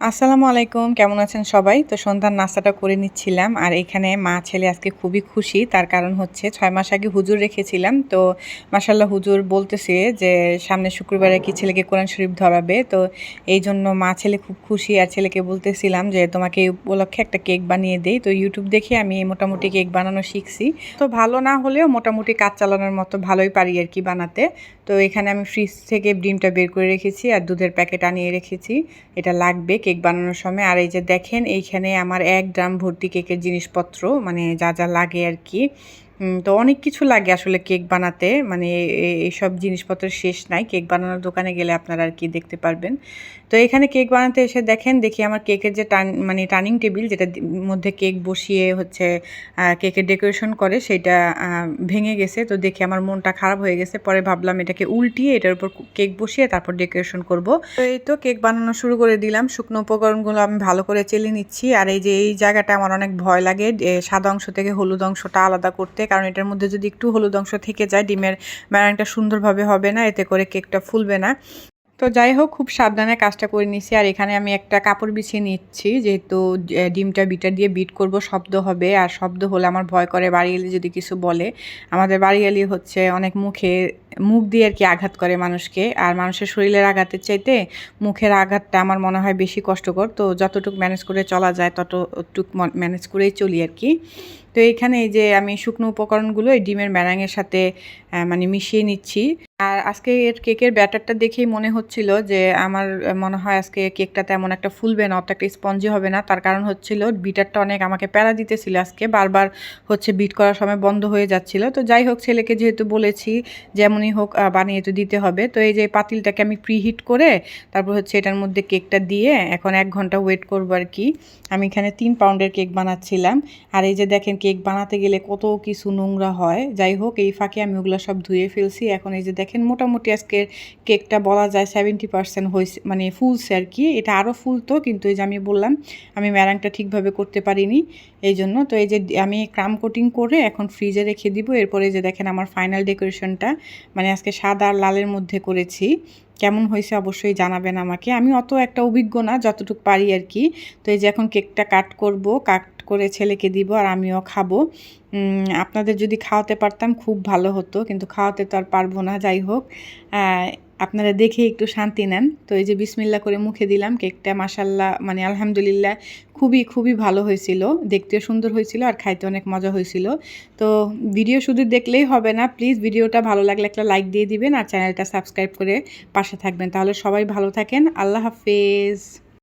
আসসালামু আলাইকুম, কেমন আছেন সবাই? তো সন্ধ্যার নাস্তাটা করে নিচ্ছিলাম আর এখানে মা ছেলে আজকে খুবই খুশি। তার কারণ হচ্ছে ৬ মাস আগে হুজুর রেখেছিলাম। তো মাশাআল্লাহ হুজুর বলতেছে যে সামনের শুক্রবারে কি ছেলেকে কোরআন শরীফ ধরাবে। তো এইজন্য মা ছেলে খুব খুশি আর ছেলেকে বলতেছিলাম যে তোমাকে এই উপলক্ষে একটা কেক বানিয়ে দেই। তো YouTube দেখে আমি মোটামুটি কেক বানানো শিখছি। তো ভালো না হলেও মোটামুটি কাজ চালানোর মতো ভালোই পারি আরকি বানাতে। তো এখানে আমি ফ্রিজ থেকে ডিমটা বের করে রেখেছি আর দুধের প্যাকেট আনিয়ে রেখেছি। এটা লাগবে কেক বানানোর সময়। আর এই যে দেখেন এইখানে আমার ১ ড্রাম ভর্তি কেকের জিনিসপত্র মানে যা, যা লাগে আরকি। তো অনেক কিছু লাগে আসলে কেক বানাতে। মানে এইসব জিনিসপত্রের শেষ নাই। কেক বানানোর দোকানে গেলে আপনারা আরকি দেখতে পারবেন। তো এখানে কেক বানাতে এসে দেখেন দেখি আমার কেকের যে টার্নিং টেবিল যেটা মধ্যে কেক বসিয়ে হচ্ছে কেকের ডেকোরেশন করে সেইটা ভেঙে গেছে। তো দেখে আমার মনটা খারাপ হয়ে গেছে। পরে ভাবলাম এটাকে উল্টিয়ে এটার উপর কেক বসিয়ে তারপর ডেকোরেশন করব। তো এই তো কেক বানানো শুরু করে দিলাম। শুকনো উপকরণগুলো আমি ভালো করে চেলে নিচ্ছি। আর এই যে এই জায়গাটা আমার অনেক ভয় লাগে সাদা অংশ থেকে হলুদ অংশটা আলাদা করতে। কারণ এটার মধ্যে যদি একটু হলুদ অংশ থেকে যায় ডিমের ম্যারাংটা সুন্দরভাবে হবে না, এতে করে কেকটা ফুলবে না। তো যাই হোক খুব সাবধানে কাজটা করে নিচ্ছি। আর এখানে আমি একটা কাপড় বিছিয়ে নিচ্ছি যেহেতু ডিমটা বিটার দিয়ে বিট করব, শব্দ হবে আর শব্দ হলে আমার ভয় করে বাড়ি এলে যদি কিছু বলে। আমাদের বাড়ি এলে হচ্ছে অনেক মুখ দিয়ে আর কি আঘাত করে মানুষকে, আর মানুষের শরীরের আঘাতের চাইতে মুখের আঘাতটা আমার মনে হয় বেশি কষ্টকর। তো যতটুকু ম্যানেজ করে চলা যায় ততটুক ম্যানেজ করেই চলি আর কি। তো এইখানে এই যে আমি শুকনো উপকরণগুলো এই ডিমের ম্যারাঙের সাথে মানে মিশিয়ে নিচ্ছি। আর আজকে এর কেকের ব্যাটারটা দেখেই মনে হচ্ছিল যে আমার মনে হয় আজকে কেকটা তেমন একটা ফুলবে না, অত একটা স্পঞ্জি হবে না। তার কারণ হচ্ছিল বিটারটা অনেক আমাকে প্যারা দিতেছিল আজকে, বারবার হচ্ছে বিট করার সময় বন্ধ হয়ে যাচ্ছিল। তো যাই হোক ছেলেকে যেহেতু বলেছি যেমনই হোক বানিয়ে তো দিতে হবে। তো এই যে পাতিলটাকে আমি প্রিহিট করে তারপর হচ্ছে এটার মধ্যে কেকটা দিয়ে এখন ১ ঘন্টা ওয়েট করবো আর কি। আমি এখানে ৩ পাউন্ডের কেক বানাচ্ছিলাম। আর এই যে দেখেন কেক বানাতে গেলে কত কিছু নোংরা হয়। যাই হোক এই ফাঁকে আমি ওগুলো সব ধুয়ে ফেলছি। এখন এই যে দেখেন মোটামুটি আজকের কেকটা বলা যায় 70% হয়েছে, মানে ফুলছে আর কি। এটা আরও ফুলতো কিন্তু এই যে আমি বললাম আমি ম্যারাংটা ঠিকভাবে করতে পারিনি এই জন্য। তো এই যে আমি ক্রাম কোটিং করে এখন ফ্রিজে রেখে দিব। এরপরে যে দেখেন আমার ফাইনাল ডেকোরেশনটা মানে আজকে সাদা আর লালের মধ্যে করেছি। কেমন হয়েছে অবশ্যই জানাবেন আমাকে। আমি অত একটা অভিজ্ঞ না, যতটুকু পারি আর কি। তো এই যে এখন কেকটা কাট করে ছেলেকে দিব আর আমিও খাবো। আপনাদের যদি খাওয়াতে পারতাম খুব ভালো হতো, কিন্তু খাওয়াতে তো আর পারবো না। যাই হোক আপনারা দেখে একটু শান্তি নেন। তো এই যে বিসমিল্লাহ করে মুখে দিলাম কেকটা, মাশাল্লাহ মানে আলহামদুলিল্লাহ খুবই খুবই ভালো হয়েছিল, দেখতেও সুন্দর হয়েছিল আর খাইতে অনেক মজা হয়েছিল। তো ভিডিও শুধু দেখলেই হবে না, প্লিজ ভিডিওটা ভালো লাগলে একটা লাইক দিয়ে দিবেন আর চ্যানেলটা সাবস্ক্রাইব করে পাশে থাকবেন। তাহলে সবাই ভালো থাকেন। আল্লাহ হাফেজ।